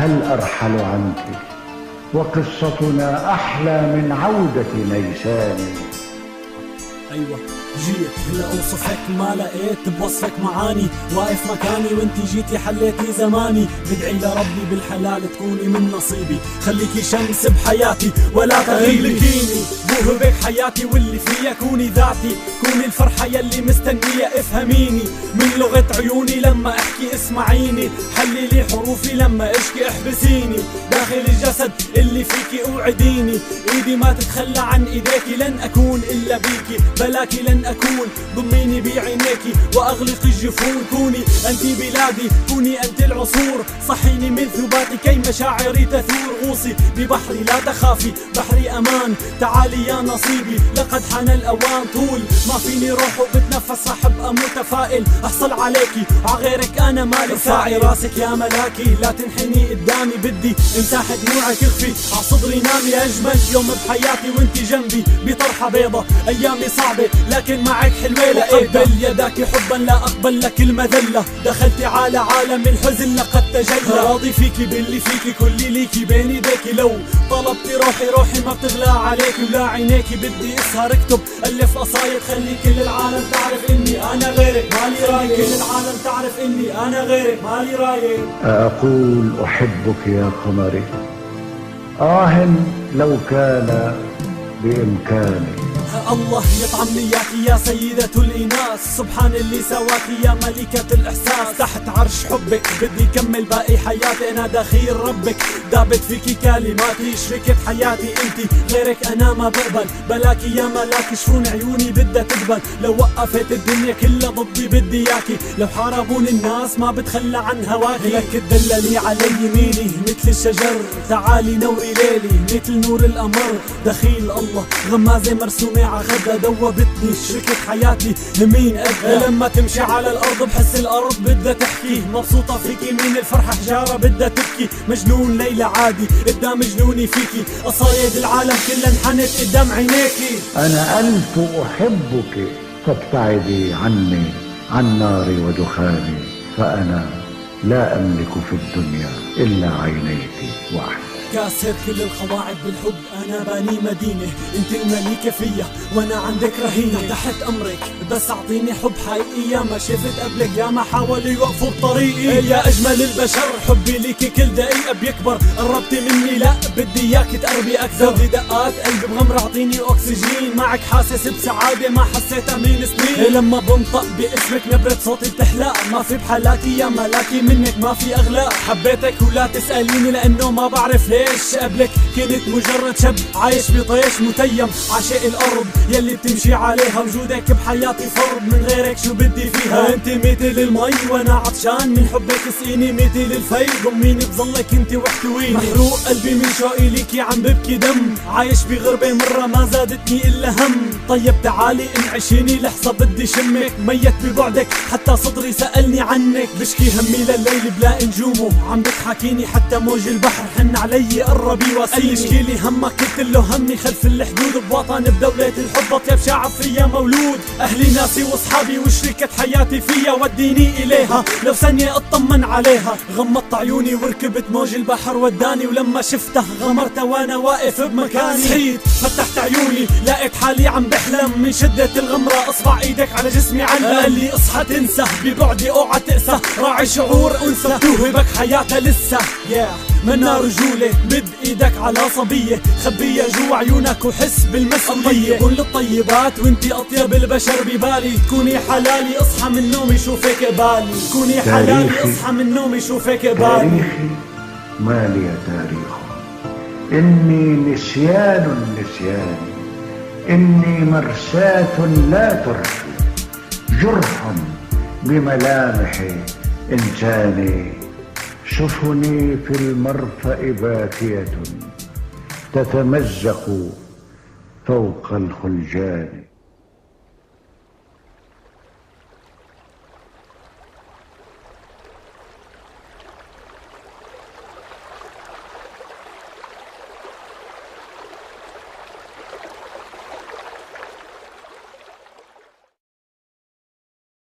هل أرحل عنك وقصتنا أحلى من عودة نيسان؟ ايوه جيت هلا اوصفك ما لقيت بوصفك معاني، واقف مكاني وانتي جيتي حليتي زماني. بدعي لربي بالحلال تكوني من نصيبي، خليكي شمس بحياتي ولا تغيبيني. موهبك حياتي واللي فيها كوني ذاتي، كوني الفرحة يلي مستنية افهميني. من لغة عيوني لما احكي اسمعيني، حلي لي حروفي لما اشكي احبسيني. داخل الجسد اللي فيكي اوعديني، ايدي ما تتخلى عن ايديكي، لن اكون الا بيكي بلاكي لن أكون. ضميني بعينيكي وأغلق الجفون، كوني أنت بلادي كوني أنت العصور. صحيني من ثباتي كي مشاعري تثور، غوصي ببحري لا تخافي بحري أمان. تعالي يا نصيبي لقد حان الأوان، طول ما فيني روح وبتنفس راح أبقى متفائل. أحصل عليكي عغيرك أنا مالي، ارفعي راسك يا ملاكي لا تنحني قدامي. بدي مساحة دموعك اخفي عصدري نامي. أجمل يوم بحياتي وانتي جنبي بطرحة بيضة، أيامي صعبة لكن معك حلوة. لقبل يداك حبا لا أقبل لك المذلة، دخلتي على عالم الحزن لقد تجلى. راضي فيكي باللي فيكي كلي ليكي بين ايديكي، لو طلبتي روحي ما بتغلى عليكي ولا عينيكي. بدي اسهر اكتب الف قصايد خلي كل العالم تعرف اني انا غيرك مالي رايك. كل العالم تعرف اني انا غيرك مالي رايك. أقول أحبك يا قمري، لو كان بإمكاني. الله يطعمني اياكي يا سيدة الإناث، سبحان اللي سواكي يا ملكة الإحساس. تحت عرش حبك بدي كمل باقي حياتي، أنا دخيل ربك دابت فيكي كلماتي. شريكة حياتي انتي غيرك أنا ما بقبل، بلاكي يا ملاكي شفون عيوني بدها تقبل. لو وقفت الدنيا كلها ضدي بدي اياكي، لو حاربوني الناس ما بتخلى عن هواكي. لك تدللي على يميني مثل الشجر، تعالي نوري ليلي مثل نور القمر. دخيل الله غمازة مرسومة عخدها دوبتني، شركة حياتي مين قدها. لما تمشي على الأرض بحس الأرض بدها تحكي، مبسوطة فيكي من الفرحة حجارة بدها تبكي. مجنون ليلى عادي قدام جنوني فيكي، قصايد العالم كلها انحنت قدام عينيكي. أنا ألف أحبك فابتعدي عني عن ناري ودخاني، فأنا لا أملك في الدنيا إلا عينيك وحدي. كاسر كل القواعد بالحب أنا باني مدينة، انت الملكة فيا وأنا عندك رهينة. تحت أمرك بس أعطيني حب حقيقي، يا ما شفت قبلك يا ما حاولوا يوقفوا بطريقي. يا أجمل البشر حبي ليكي كل دقيقة بيكبر، قربتي مني لا بدي إياك تقربي أكثر. زودي دقات قلبي بغمر أعطيني أكسجين، معك حاسس بسعادة ما حسيتها من سنين. لما بنطق باسمك نبرة صوتي بتحلى، ما في بحلاكي يا ملاكي منك ما في أغلى. حبيتك ولا تسأليني لأنه ما بعرف ليه قبلك كنت مجرد شاب عايش بطيش متيم. عاشق الارض يلي بتمشي عليها، وجودك بحياتي فرض من غيرك شو بدي فيها. انت مثل المي وانا عطشان من حبك، اسقيني مثل الفي ضميني بظلك انت واحتويني. محروق قلبي من شوقي ليكي عم ببكي دم، عايش بغربة مرة ما زادتني الا هم. طيب تعالي انعشيني لحظة بدي شمك، ميت ببعدك حتى صدري سألني عنك. بشكي همي لليل بلاقي نجومه عم بتحكيني، حتى موج البحر حن علي قربي واسيني. اشكيلي همك قلت له همي خلف الحدود، بوطن بدولة الحب اطيب شعب فيا مولود. اهلي ناسي واصحابي وشريكة حياتي فيا، وديني اليها لو ثانية اطمن عليها. غمضت عيوني وركبت موج البحر وداني، ولما شفتها غمرت وانا واقف بمكاني. صحيت فتحت عيوني لقيت حالي عم بحلم، من شدة الغمرة اصبع ايدك على جسمي علم. قال لي اصحى تنسى ببعدي اوعى تقسى، راعي شعور انثى توهبك حياتها لسه. منا رجولة مد ايدك على صبية، خبية جوا عيونك وحس بالمسؤولية. كل الطيبات وانتي اطيب البشر ببالي، تكوني حلالي اصحى من نومي شوفك قبالي. تكوني حلالي اصحى من نومي شوفك قبالي. تاريخي ما لي تاريخ، إني نسيان النسيان، إني مرساة لا ترشي، جرح بملامح إنساني. سفني في المرفأ باكية تتمزق فوق الخلجان.